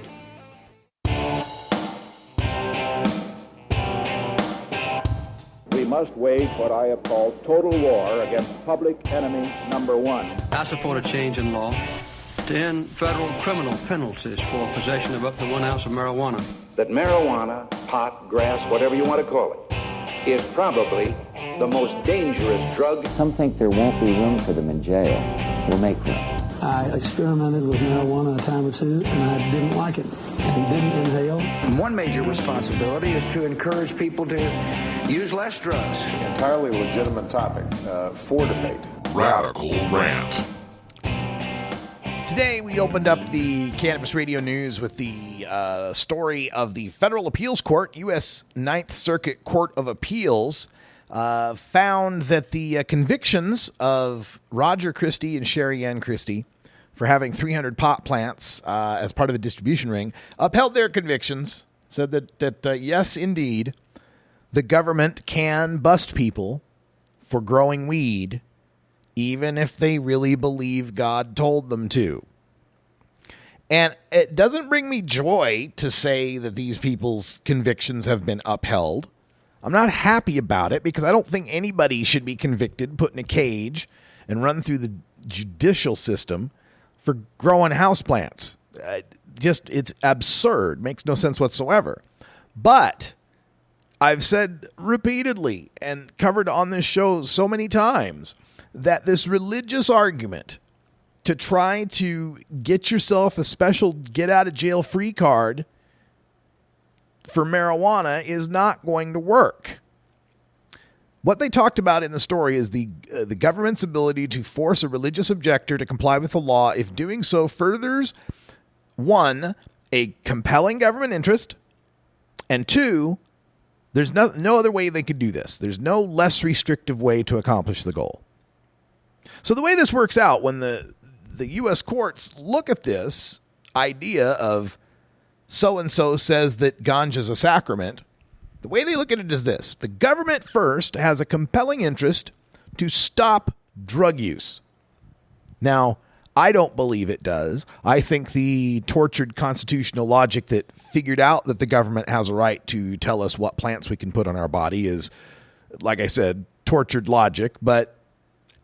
We must wage what I have called total war against public enemy number one. I support a change in law. to end federal criminal penalties for possession of up to 1 ounce of marijuana. That marijuana, pot, grass, whatever you want to call it, is probably the most dangerous drug. Some think there won't be room for them in jail. We'll make room. I experimented with marijuana a time or two, and I didn't like it and didn't inhale. One major responsibility is to encourage people to use less drugs. Entirely legitimate topic for debate. Radical Rant. Today, we opened up the Cannabis Radio News with the story of the Federal Appeals Court, U.S. Ninth Circuit Court of Appeals, found that the convictions of Roger Christie and Sherry Ann Christie for having 300 pot plants as part of the distribution ring upheld their convictions, said that yes, indeed, the government can bust people for growing weed even if they really believe God told them to. And it doesn't bring me joy to say that these people's convictions have been upheld. I'm not happy about it because I don't think anybody should be convicted, put in a cage, and run through the judicial system for growing houseplants. It's absurd. Makes no sense whatsoever. But I've said repeatedly and covered on this show so many times that this religious argument to try to get yourself a special get-out-of-jail-free card for marijuana is not going to work. What they talked about in the story is the government's ability to force a religious objector to comply with the law if doing so furthers, one, a compelling government interest, and two, there's no other way they could do this. There's no less restrictive way to accomplish the goal. So the way this works out, when the U.S. courts look at this idea of so-and-so says that ganja is a sacrament, the way they look at it is this. The government first has a compelling interest to stop drug use. Now, I don't believe it does. I think the tortured constitutional logic that figured out that the government has a right to tell us what plants we can put on our body is, like I said, tortured logic. But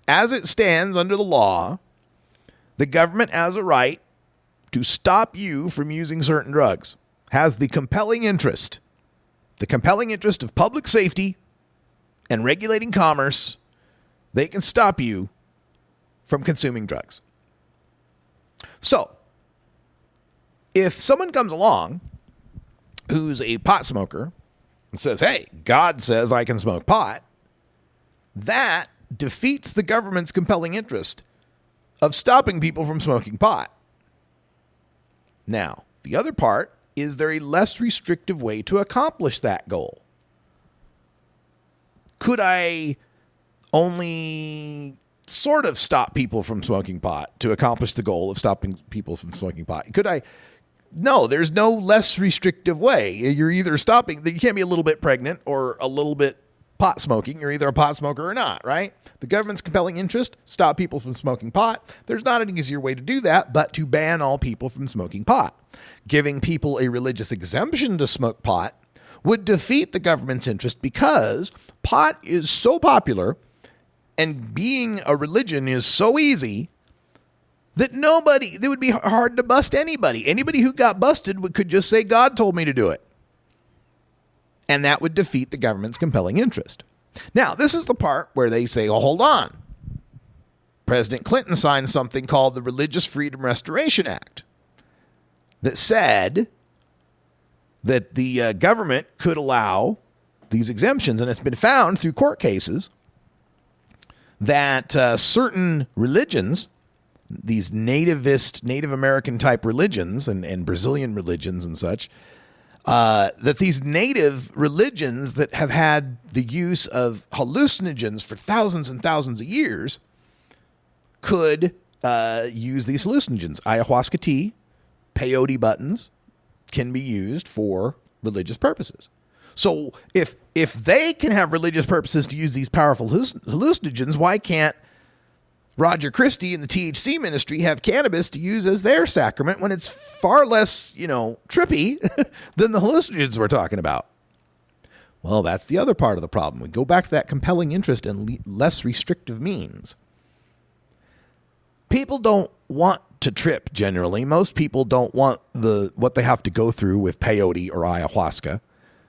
as it stands under the law, the government has a right to stop you from using certain drugs, has the compelling interest of public safety and regulating commerce. They can stop you from consuming drugs. So, if someone comes along who's a pot smoker and says, hey, God says I can smoke pot, that defeats the government's compelling interest of stopping people from smoking pot. Now, the other part is there a less restrictive way to accomplish that goal? Could I only sort of stop people from smoking pot to accomplish the goal of stopping people from smoking pot? Could I? No, there's no less restrictive way. You're either stopping, you can't be a little bit pregnant or a little bit pot smoking. You're either a pot smoker or not, right? The government's compelling interest, stop people from smoking pot. There's not an easier way to do that but to ban all people from smoking pot. Giving people a religious exemption to smoke pot would defeat the government's interest because pot is so popular and being a religion is so easy that it would be hard to bust anybody. Anybody who got busted could just say, God told me to do it. And that would defeat the government's compelling interest. Now, this is the part where they say, oh, hold on. President Clinton signed something called the Religious Freedom Restoration Act that said that the government could allow these exemptions. And it's been found through court cases that certain religions, these nativist, Native American type religions and Brazilian religions and such, that these native religions that have had the use of hallucinogens for thousands and thousands of years could use these hallucinogens. Ayahuasca tea, peyote buttons can be used for religious purposes. So if they can have religious purposes to use these powerful hallucinogens, why can't Roger Christie and the THC ministry have cannabis to use as their sacrament when it's far less, trippy than the hallucinogens we're talking about? Well, that's the other part of the problem. We go back to that compelling interest and less restrictive means. People don't want to trip generally. Most people don't want what they have to go through with peyote or ayahuasca.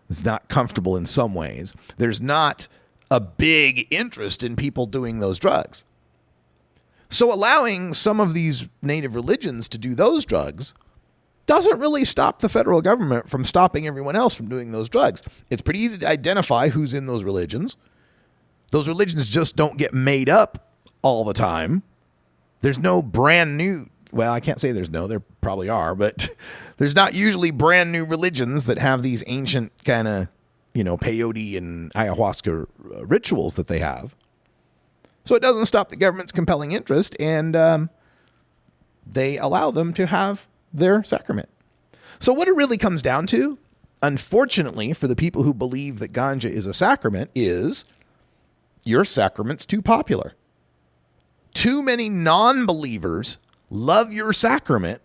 It's not comfortable in some ways. There's not a big interest in people doing those drugs. So allowing some of these native religions to do those drugs doesn't really stop the federal government from stopping everyone else from doing those drugs. It's pretty easy to identify who's in those religions. Those religions just don't get made up all the time. There's no brand new, well, I can't say there probably are, but there's not usually brand new religions that have these ancient kind of, peyote and ayahuasca rituals that they have. So it doesn't stop the government's compelling interest, and they allow them to have their sacrament. So what it really comes down to, unfortunately for the people who believe that ganja is a sacrament, is your sacrament's too popular. Too many non-believers love your sacrament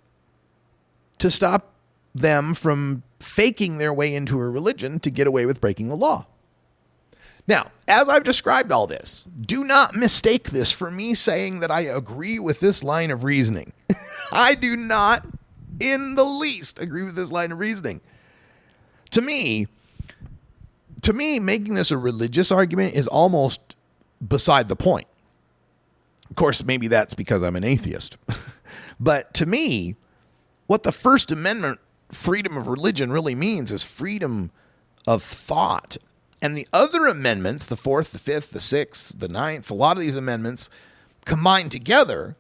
to stop them from faking their way into a religion to get away with breaking the law. Now, as I've described all this, do not mistake this for me saying that I agree with this line of reasoning. I do not in the least agree with this line of reasoning. To me, making this a religious argument is almost beside the point. Of course, maybe that's because I'm an atheist. But to me, what the First Amendment freedom of religion really means is freedom of thought. And the other amendments, the 4th, the 5th, the 6th, the 9th, a lot of these amendments combined together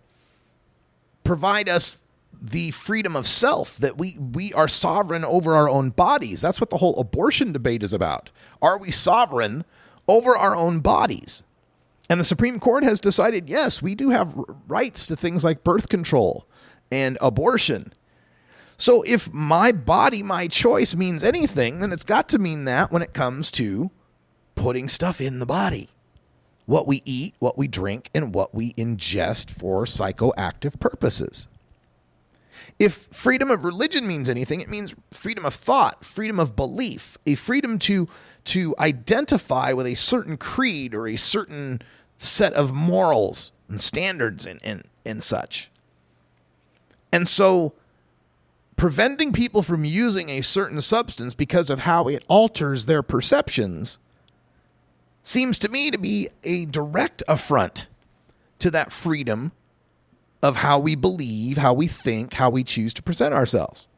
provide us the freedom of self, that we are sovereign over our own bodies. That's what the whole abortion debate is about. Are we sovereign over our own bodies? And the Supreme Court has decided, yes, we do have rights to things like birth control and abortion. So if my body, my choice means anything, then it's got to mean that when it comes to putting stuff in the body. What we eat, what we drink, and what we ingest for psychoactive purposes. If freedom of religion means anything, it means freedom of thought, freedom of belief, a freedom to identify with a certain creed or a certain set of morals and standards and such. And so preventing people from using a certain substance because of how it alters their perceptions seems to me to be a direct affront to that freedom of how we believe, how we think, how we choose to present ourselves.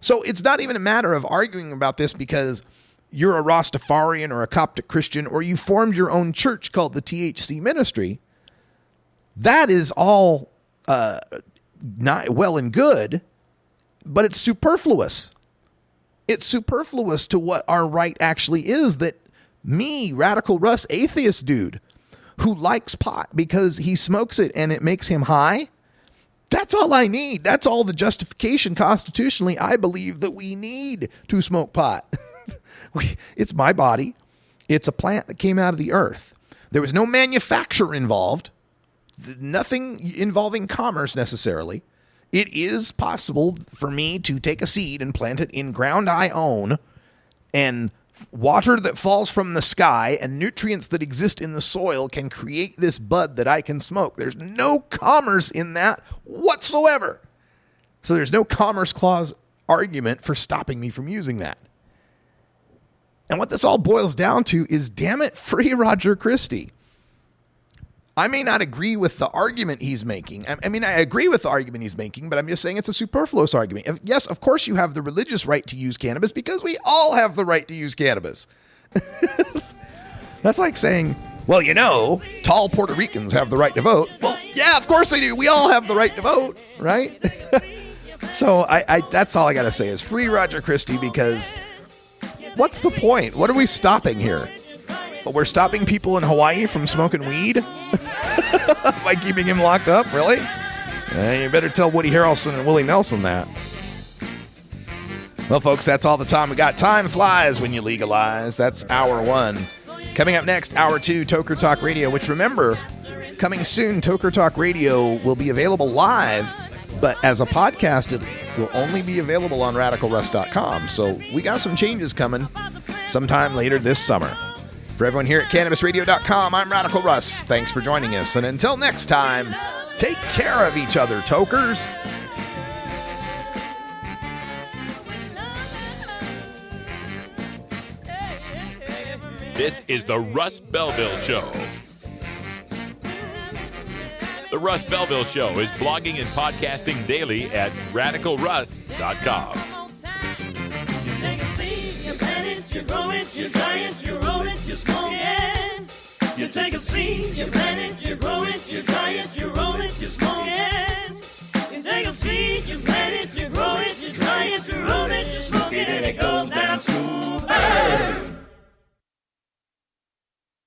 So it's not even a matter of arguing about this because you're a Rastafarian or a Coptic Christian or you formed your own church called the THC Ministry. That is all not well and good, but it's superfluous. It's superfluous to what our right actually is, that me, Radical Russ, atheist dude, who likes pot because he smokes it and it makes him high, that's all I need. That's all the justification constitutionally I believe that we need to smoke pot. It's my body. It's a plant that came out of the earth. There was no manufacture involved, nothing involving commerce necessarily. It is possible for me to take a seed and plant it in ground I own, and water that falls from the sky and nutrients that exist in the soil can create this bud that I can smoke. There's no commerce in that whatsoever. So there's no Commerce Clause argument for stopping me from using that. And what this all boils down to is, damn it, free Roger Christie. I may not agree with the argument he's making. I mean, I agree with the argument he's making, but I'm just saying it's a superfluous argument. Yes, of course you have the religious right to use cannabis because we all have the right to use cannabis. That's like saying, well, tall Puerto Ricans have the right to vote. Well, yeah, of course they do. We all have the right to vote, right? So I that's all I got to say is free Roger Christie, because what's the point? What are we stopping here? But we're stopping people in Hawaii from smoking weed by keeping him locked up? Really? You better tell Woody Harrelson and Willie Nelson that. Well, folks, that's all the time we got. Time flies when you legalize. That's hour one. Coming up next, hour two, Toker Talk Radio, which, remember, coming soon, Toker Talk Radio will be available live, but as a podcast, it will only be available on RadicalRuss.com. So we got some changes coming sometime later this summer. For everyone here at CannabisRadio.com, I'm Radical Russ. Thanks for joining us. And until next time, Take care of each other, tokers. This is the Russ Belville Show. The Russ Belville Show is blogging and podcasting daily at radicalruss.com. You take a seed, you plant it, you grow it, you dry it, you roll it, you smoke it. You take a seed, you plant it, you grow it, you dry it, you roll it, you smoke it. You take a seed, you plant it, you grow it, you dry it, you roll it, you smoke it, and it goes down smooth.